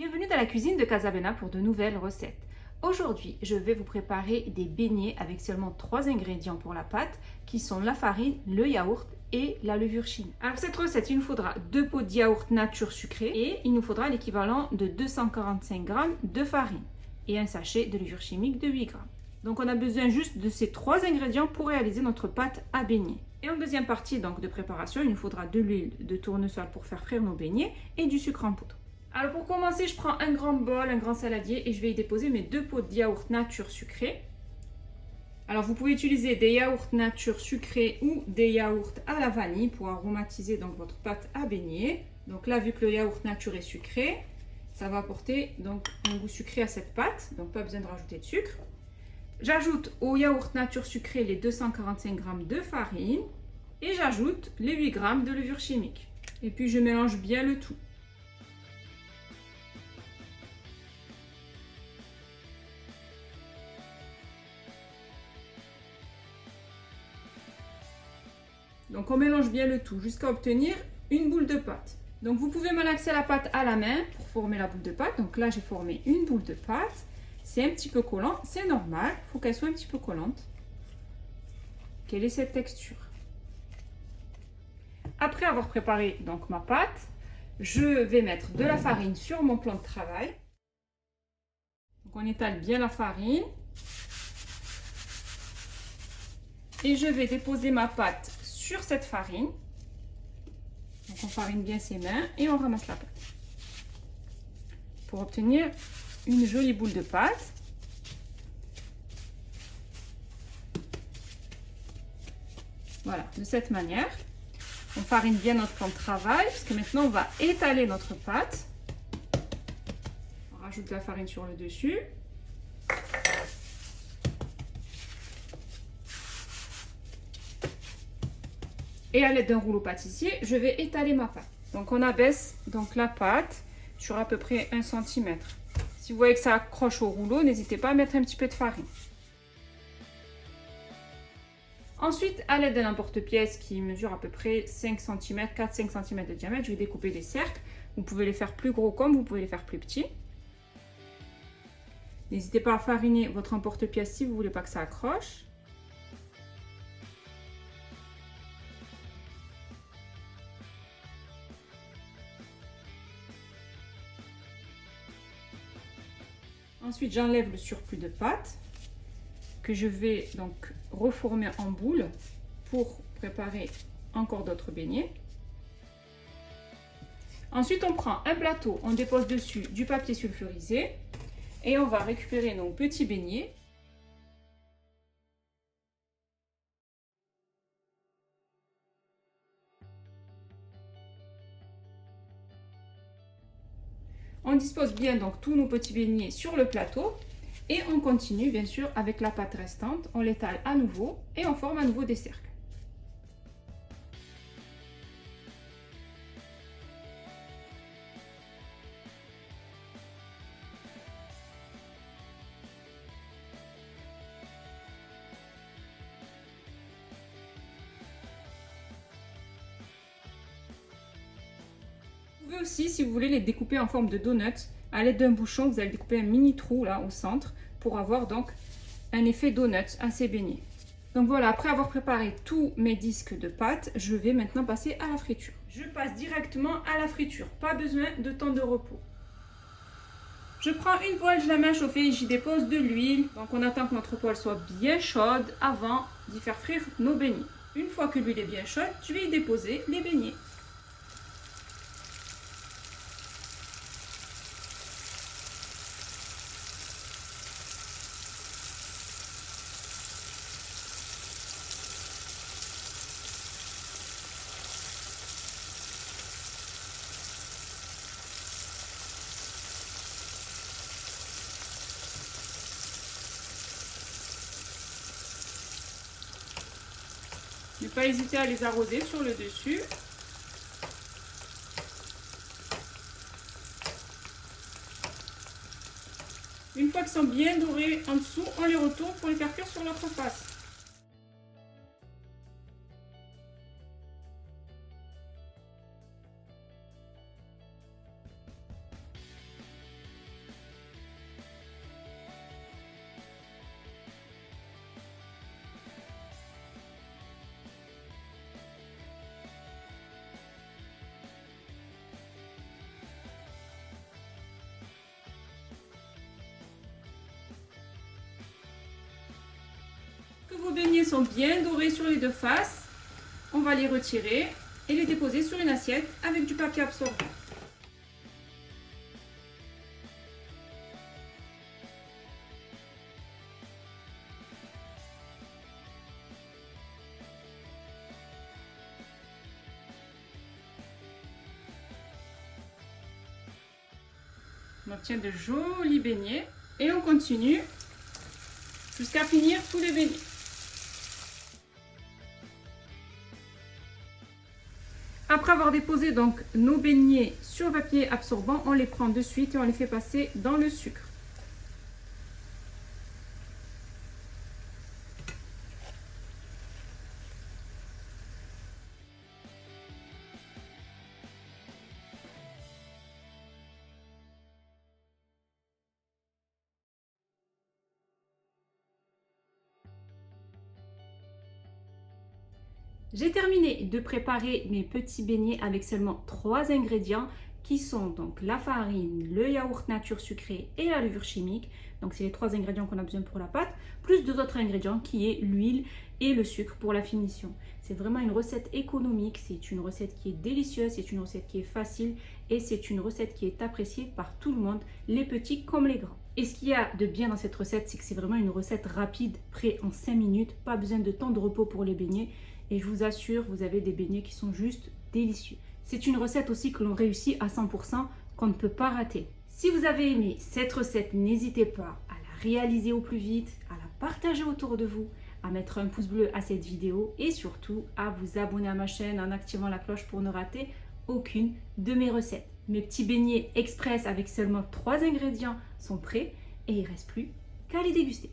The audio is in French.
Bienvenue dans la cuisine de Casabena pour de nouvelles recettes. Aujourd'hui, je vais vous préparer des beignets avec seulement 3 ingrédients pour la pâte qui sont la farine, le yaourt et la levure chimique. Alors cette recette, il nous faudra 2 pots de yaourt nature sucré et il nous faudra l'équivalent de 245 g de farine et un sachet de levure chimique de 8 g. Donc on a besoin juste de ces 3 ingrédients pour réaliser notre pâte à beignets. Et en deuxième partie donc de préparation, il nous faudra de l'huile de tournesol pour faire frire nos beignets et du sucre en poudre. Alors pour commencer, je prends un grand bol, un grand saladier et je vais y déposer mes 2 pots de yaourt nature sucré. Alors vous pouvez utiliser des yaourts nature sucrés ou des yaourts à la vanille pour aromatiser donc votre pâte à beignets. Donc là, vu que le yaourt nature est sucré, ça va apporter donc un goût sucré à cette pâte, donc pas besoin de rajouter de sucre. J'ajoute au yaourt nature sucré les 245 g de farine et j'ajoute les 8 g de levure chimique. Et puis je mélange bien le tout. Donc on mélange bien le tout jusqu'à obtenir une boule de pâte. Donc vous pouvez malaxer la pâte à la main pour former la boule de pâte. Donc là j'ai formé une boule de pâte. C'est un petit peu collant, c'est normal, il faut qu'elle soit un petit peu collante. Quelle est cette texture? Après avoir préparé donc ma pâte, je vais mettre de la farine sur mon plan de travail. Donc on étale bien la farine. Et je vais déposer ma pâte sur cette farine. Donc on farine bien ses mains et on ramasse la pâte. Pour obtenir une jolie boule de pâte. Voilà, de cette manière. On farine bien notre plan de travail, parce que maintenant on va étaler notre pâte. On rajoute de la farine sur le dessus. Et à l'aide d'un rouleau pâtissier, je vais étaler ma pâte. Donc on abaisse donc la pâte sur à peu près 1 cm. Si vous voyez que ça accroche au rouleau, n'hésitez pas à mettre un petit peu de farine. Ensuite, à l'aide d'un emporte-pièce qui mesure à peu près 5 cm, 4-5 cm de diamètre, je vais découper des cercles. Vous pouvez les faire plus gros comme vous pouvez les faire plus petits. N'hésitez pas à fariner votre emporte-pièce si vous ne voulez pas que ça accroche. Ensuite, j'enlève le surplus de pâte que je vais donc reformer en boule pour préparer encore d'autres beignets. Ensuite, on prend un plateau, on dépose dessus du papier sulfurisé et on va récupérer nos petits beignets. On dispose bien donc tous nos petits beignets sur le plateau et on continue bien sûr avec la pâte restante. On l'étale à nouveau et on forme à nouveau des cercles. Vous pouvez aussi, si vous voulez, les découper en forme de donuts. À l'aide d'un bouchon, vous allez découper un mini trou là au centre pour avoir donc un effet donut à ces beignets. Donc voilà, après avoir préparé tous mes disques de pâte, je vais maintenant passer à la friture. Je passe directement à la friture, pas besoin de temps de repos. Je prends une poêle, je la mets à chauffer et j'y dépose de l'huile. Donc on attend que notre poêle soit bien chaude avant d'y faire frire nos beignets. Une fois que l'huile est bien chaude, je vais y déposer les beignets. Ne pas hésiter à les arroser sur le dessus. Une fois qu'ils sont bien dorés en dessous, on les retourne pour les faire cuire sur l'autre face. beignets sont bien dorés sur les deux faces, on va les retirer et les déposer sur une assiette avec du papier absorbant. On obtient de jolis beignets et on continue jusqu'à finir tous les beignets. Après avoir déposé donc nos beignets sur le papier absorbant, on les prend de suite et on les fait passer dans le sucre. J'ai terminé de préparer mes petits beignets avec seulement 3 ingrédients qui sont donc la farine, le yaourt nature sucré et la levure chimique. Donc c'est les 3 ingrédients qu'on a besoin pour la pâte, plus 2 autres ingrédients qui est l'huile et le sucre pour la finition. C'est vraiment une recette économique, c'est une recette qui est délicieuse, c'est une recette qui est facile et c'est une recette qui est appréciée par tout le monde, les petits comme les grands. Et ce qu'il y a de bien dans cette recette, c'est que c'est vraiment une recette rapide, prête en 5 minutes, pas besoin de temps de repos pour les beignets. Et je vous assure, vous avez des beignets qui sont juste délicieux. C'est une recette aussi que l'on réussit à 100%, qu'on ne peut pas rater. Si vous avez aimé cette recette, n'hésitez pas à la réaliser au plus vite, à la partager autour de vous, à mettre un pouce bleu à cette vidéo et surtout à vous abonner à ma chaîne en activant la cloche pour ne rater aucune de mes recettes. Mes petits beignets express avec seulement 3 ingrédients sont prêts et il ne reste plus qu'à les déguster.